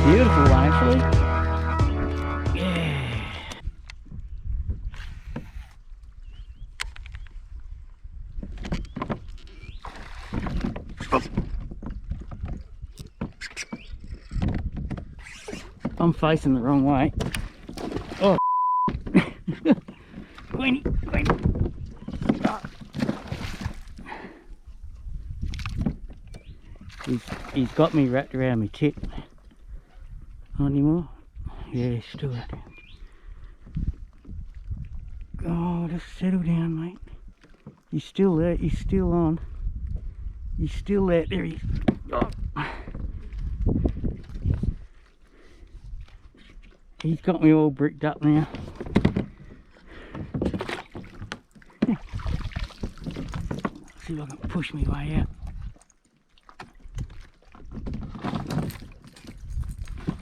Beautiful one, actually. Yeah. I'm facing the wrong way. Oh, Queenie, Queenie. Oh. He's got me wrapped around my tip. Not anymore? Yeah, still that. Oh, just settle down, mate. You're still there, you're still on. You're still there, there he is. Oh. He's got me all bricked up now. See if I can push my way out.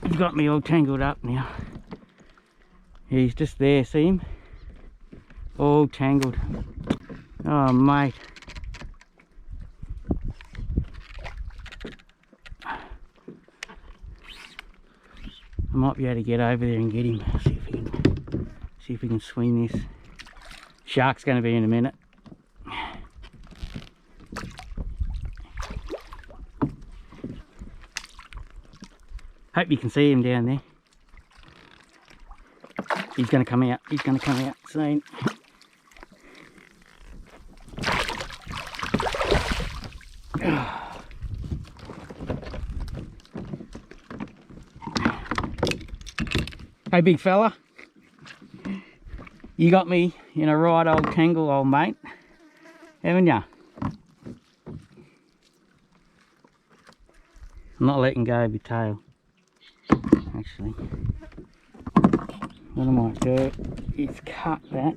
He's got me all tangled up now. Yeah, he's just there, see him? All tangled. Oh, mate. I might be able to get over there and get him. See if we can swing this. Shark's going to be in a minute. Hope you can see him down there. He's going to come out. He's going to come out soon. Hey, big fella. You got me in a right old tangle, old mate. Haven't ya? I'm not letting go of your tail. Actually, what I might do is cut that.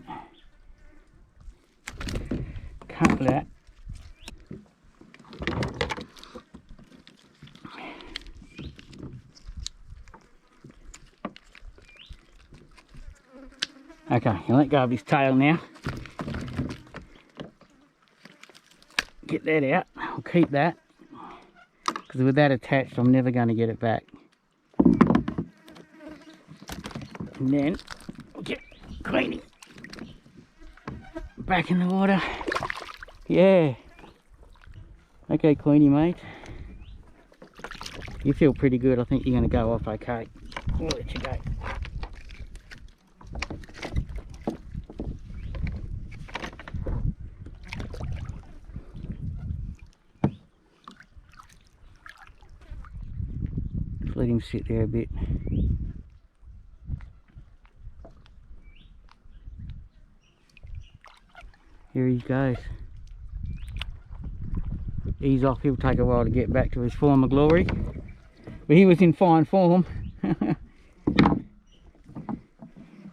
Okay, I'll let go of his tail now. Get that out. I'll keep that, because with that attached I'm never going to get it back. And then we'll get Queenie back in the water. Yeah. Okay, Queenie, mate. You feel pretty good. I think you're going to go off okay. We'll let you go. Just let him sit there a bit. Here he goes. He's off. He'll take a while to get back to his former glory. But he was in fine form.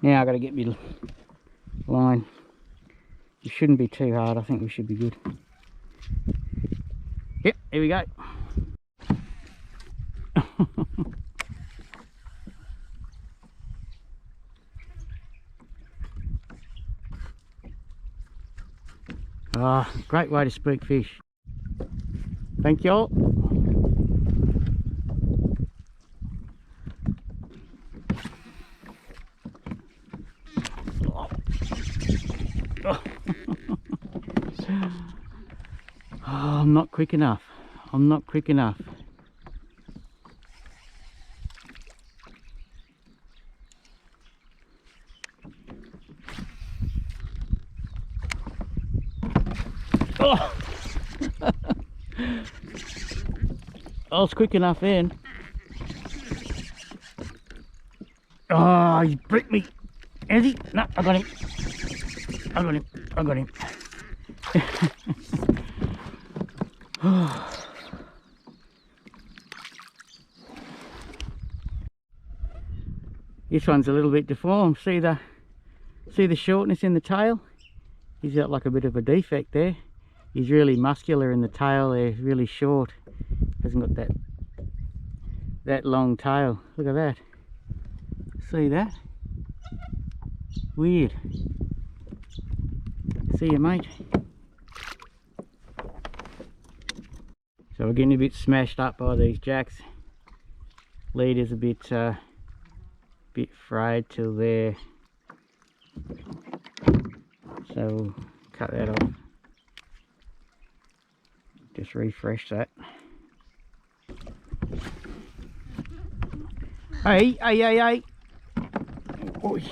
Now I've got to get my line. It shouldn't be too hard. I think we should be good. Yep, here we go. Ah, great way to spook fish. Thank you all. Oh. Oh, I'm not quick enough. I'm not quick enough. Oh. I was quick enough then. Oh, he bricked me. Is he? No, I got him. I got him. I got him. This one's a little bit deformed. See the See the shortness in the tail? He's got like a bit of a defect there. He's really muscular in the tail there, really short. Hasn't got that long tail. Look at that. See that? Weird. See you, mate. So we're getting a bit smashed up by these jacks. Leader's a bit frayed till there. So we'll cut that off. Just refresh that. Hey, hey, hey, hey. Oi.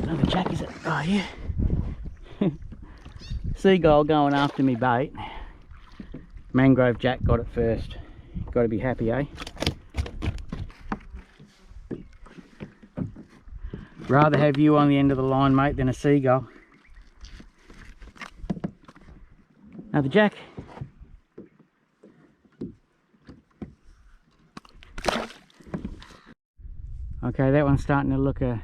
Another jack, is it? Oh, yeah. Seagull going after me bait. Mangrove jack got it first. Got to be happy, eh? Rather have you on the end of the line, mate, than a seagull. Another jack. Okay, that one's starting to look a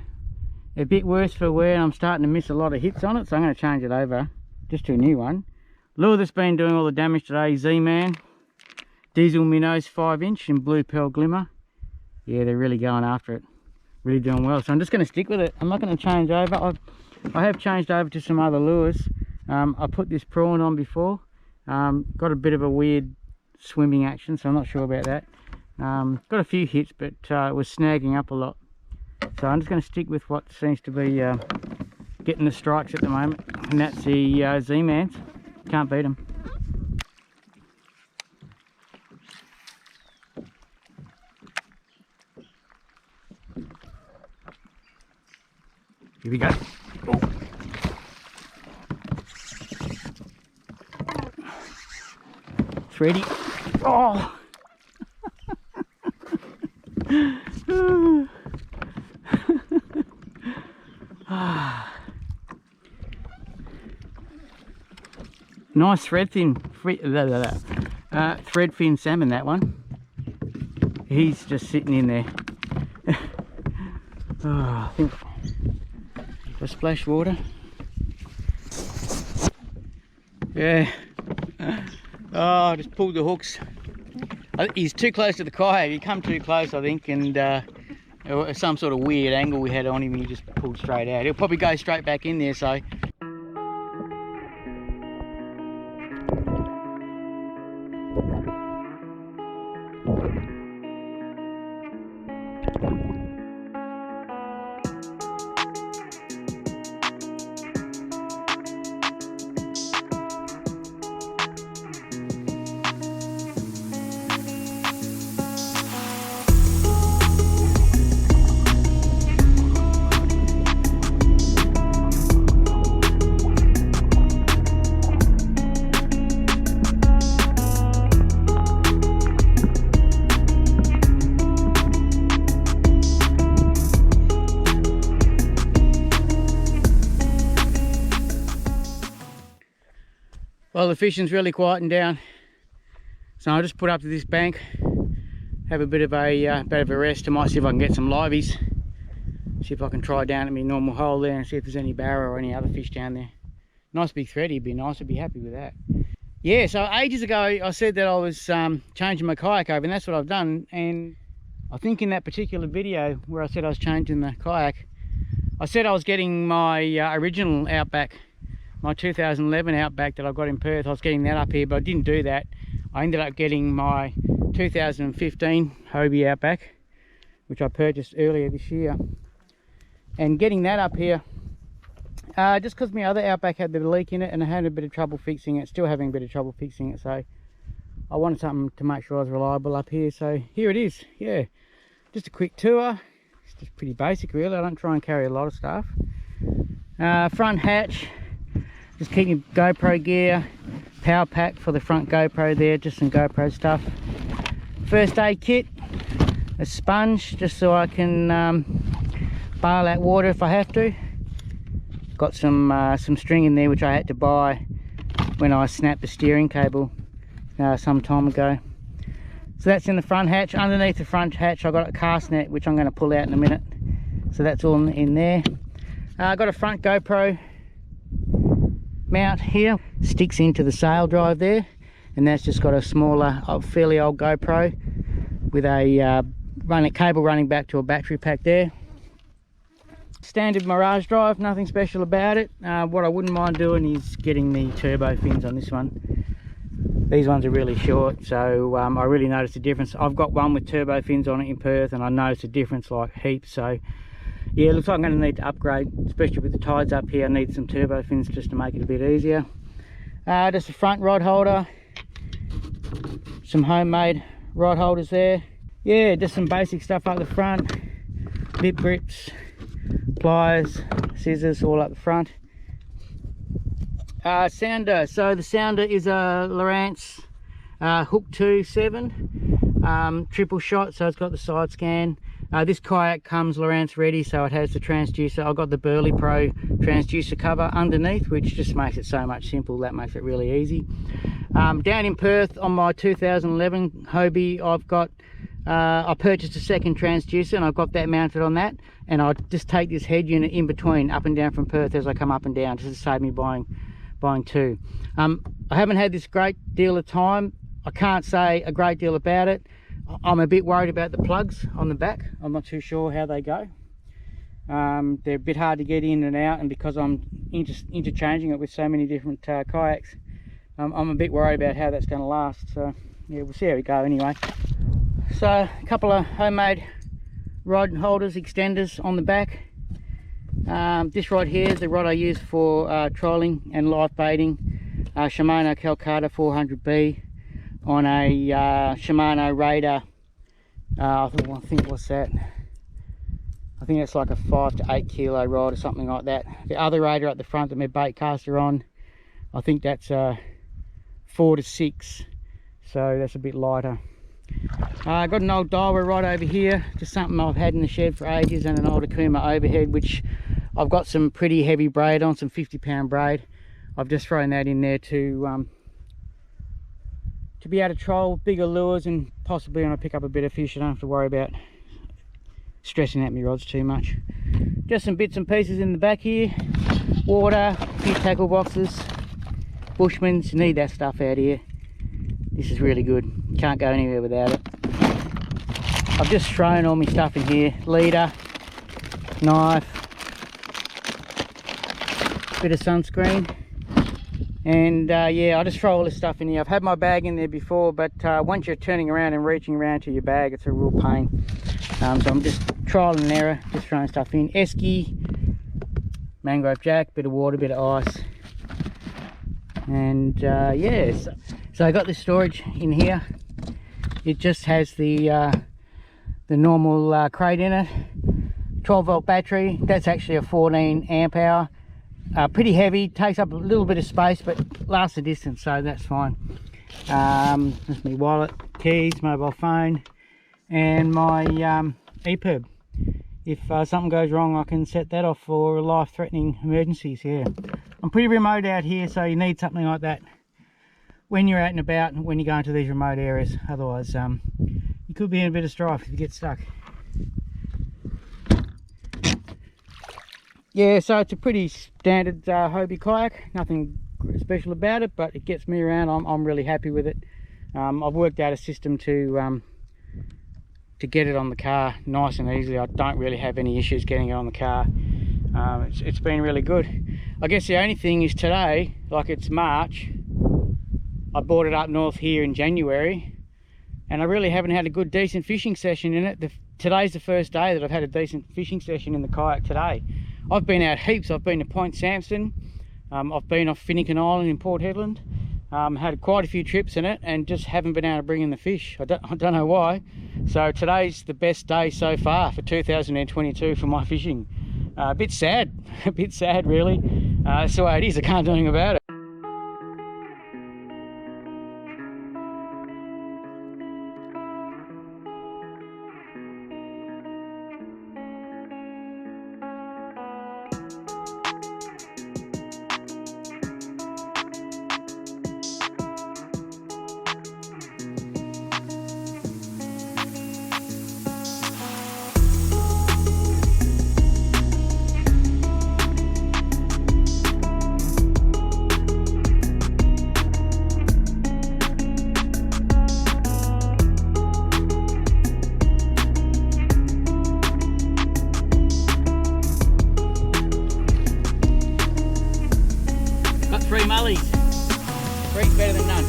bit worse for wear, and I'm starting to miss a lot of hits on it, so I'm going to change it over just to a new one. Lure that's been doing all the damage today, Z-Man. Diesel minnows 5" and blue pearl glimmer. Yeah, they're really going after it. Really doing well, so I'm just going to stick with it. I'm not going to change over. I have changed over to some other lures. I put this prawn on before. Got a bit of a weird swimming action, so I'm not sure about that. Got a few hits, but it was snagging up a lot. So I'm just going to stick with what seems to be getting the strikes at the moment, and that's the Z-Mans. Can't beat them. Here we go. Oh. Thready. Oh! Nice threadfin salmon, that one. He's just sitting in there. Oh, I think for splash water. Yeah. Oh, I just pulled the hooks. He's too close to the kayak. He come too close, I think, and some sort of weird angle we had on him, and he just pulled straight out. He'll probably go straight back in there, so. Well, the fishing's really quieting down, so I'll just put up to this bank, have a bit of a rest. I might see if I can get some liveys, see if I can try down at my normal hole there and see if there's any barra or any other fish down there. Nice big thready would be nice. I'd be happy with that. Yeah, so ages ago I said that I was changing my kayak over, and that's what I've done. And I think in that particular video where I said I was changing the kayak, I said I was getting my original Outback, my 2011 Outback that I got in Perth. I was getting that up here, but I didn't do that. I ended up getting my 2015 Hobie Outback, which I purchased earlier this year, and getting that up here just because my other Outback had the leak in it and I had a bit of trouble fixing it, still having a bit of trouble fixing it, so I wanted something to make sure I was reliable up here. So here it is. Yeah, just a quick tour. It's just pretty basic really. I don't try and carry a lot of stuff. Front hatch, just keep your GoPro gear, power pack for the front GoPro there, just some GoPro stuff. First aid kit, a sponge just so I can bail out water if I have to. Got some string in there which I had to buy when I snapped the steering cable some time ago. So that's in the front hatch. Underneath the front hatch, I've got a cast net, which I'm going to pull out in a minute. So that's all in there. I've got a front GoPro mount here. Sticks into the sail drive there. And that's just got a smaller, fairly old GoPro with a cable running back to a battery pack there. Standard Mirage drive, nothing special about it. What I wouldn't mind doing is getting the turbo fins on this one. These ones are really short, so I really noticed a difference. I've got one with turbo fins on it in Perth, and I noticed a difference like heaps. So yeah, it looks like I'm going to need to upgrade, especially with the tides up here. I need some turbo fins just to make it a bit easier. Just a front rod holder, some homemade rod holders there. Yeah, just some basic stuff up the front, lip grips, pliers, scissors, all up the front. Sounder, so the sounder is a Lowrance Hook 2.7 triple shot, so it's got the side scan. This kayak comes Lowrance ready, so it has the transducer. I've got the Burley Pro transducer cover underneath, which just makes it so much simple. That makes it really easy. Down in Perth on my 2011 Hobie, I've got I purchased a second transducer, and I've got that mounted on that, and I just take this head unit in between up and down from Perth as I come up and down, just to save me buying two. I haven't had this great deal of time. I can't say a great deal about it. I'm a bit worried about the plugs on the back. I'm not too sure how they go. They're a bit hard to get in and out, and because I'm interchanging it with so many different kayaks, I'm a bit worried about how that's going to last. So yeah, we'll see how we go anyway. So a couple of homemade rod holders, extenders on the back. This rod here is the rod I use for trolling and live baiting. Shimano Calcutta 400B on a Shimano Raider. I think what's that? I think it's like a 5 to 8 kilo rod or something like that. The other Raider at the front that my bait caster on, I think that's 4 to 6, so that's a bit lighter. I got an old Daiwa rod over here, just something I've had in the shed for ages, and an old Akuma overhead, which I've got some pretty heavy braid on, some 50-pound braid. I've just thrown that in there to be able to troll bigger lures, and possibly when I pick up a bit of fish I don't have to worry about stressing out my rods too much. Just some bits and pieces in the back here, water, a few tackle boxes, Bushmans. You need that stuff out here. This is really good, can't go anywhere without it. I've just thrown all my stuff in here, leader, knife, bit of sunscreen, and yeah, I just throw all this stuff in here. I've had my bag in there before, but once you're turning around and reaching around to your bag, it's a real pain. So I'm just trial and error, just throwing stuff in. Esky, Mangrove jack, bit of water, bit of ice, and yeah, so I got this storage in here. It just has the normal crate in it, 12-volt battery. That's actually a 14 amp hour. Pretty heavy, takes up a little bit of space, but lasts the distance, so that's fine. That's my wallet, keys, mobile phone, and my EPIRB. If something goes wrong, I can set that off for life-threatening emergencies. Yeah, I'm pretty remote out here, so you need something like that when you're out and about, and when you go into these remote areas. Otherwise you could be in a bit of strife if you get stuck. Yeah, so it's a pretty standard Hobie kayak, nothing special about it, but it gets me around. I'm really happy with it. I've worked out a system to get it on the car nice and easily. I don't really have any issues getting it on the car. It's been really good. I guess the only thing is today, like it's March, I bought it up north here in January, and I really haven't had a good decent fishing session in it. Today's the first day that I've had a decent fishing session in the kayak today. I've been out heaps. I've been to Point Sampson, I've been off Finnegan Island in Port Hedland, had quite a few trips in it, and just haven't been able to bring in the fish. I don't know why. So today's the best day so far for 2022 for my fishing. A bit sad, a bit sad really. That's the way it is, I can't do anything about it. 3 mullies. Three's better than none.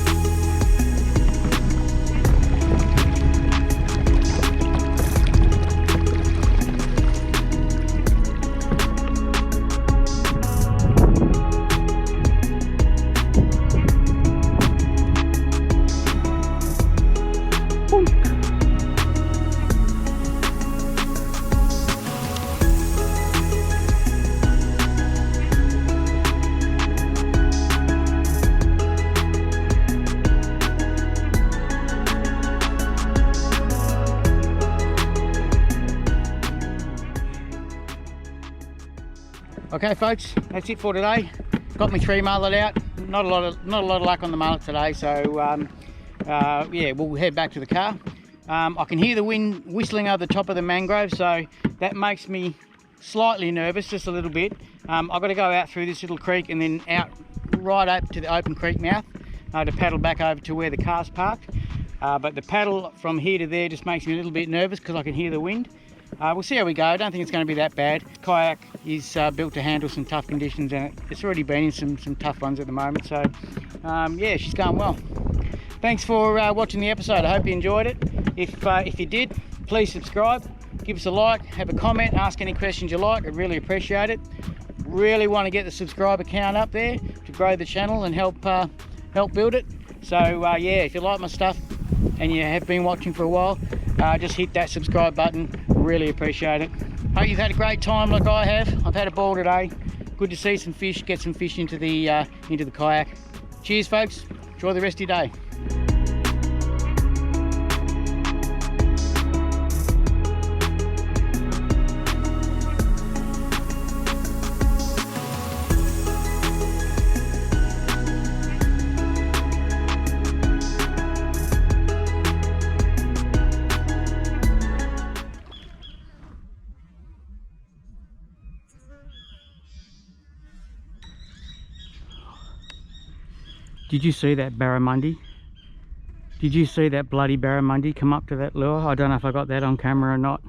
Okay folks, that's it for today. Got me 3 mullet out. Not a lot of luck on the mullet today, so yeah, we'll head back to the car. I can hear the wind whistling over the top of the mangrove, so that makes me slightly nervous, just a little bit. I've got to go out through this little creek and then out right up to the open creek mouth to paddle back over to where the car's parked. But the paddle from here to there just makes me a little bit nervous because I can hear the wind. We'll see how we go. I don't think it's going to be that bad. Kayak is built to handle some tough conditions, and it's already been in some tough ones at the moment. So yeah, she's going well. Thanks for watching the episode. I hope you enjoyed it. If you did, please subscribe, give us a like, have a comment, ask any questions you like. I'd really appreciate it. Really want to get the subscriber count up there to grow the channel and help build it. So yeah, if you like my stuff and you have been watching for a while, just hit that subscribe button. Really appreciate it. Hope you've had a great time like I have. I've had a ball today. Good to see some fish, get some fish into the kayak. Cheers folks, enjoy the rest of your day. Did you see that barramundi? Did you see that bloody barramundi come up to that lure? I don't know if I got that on camera or not.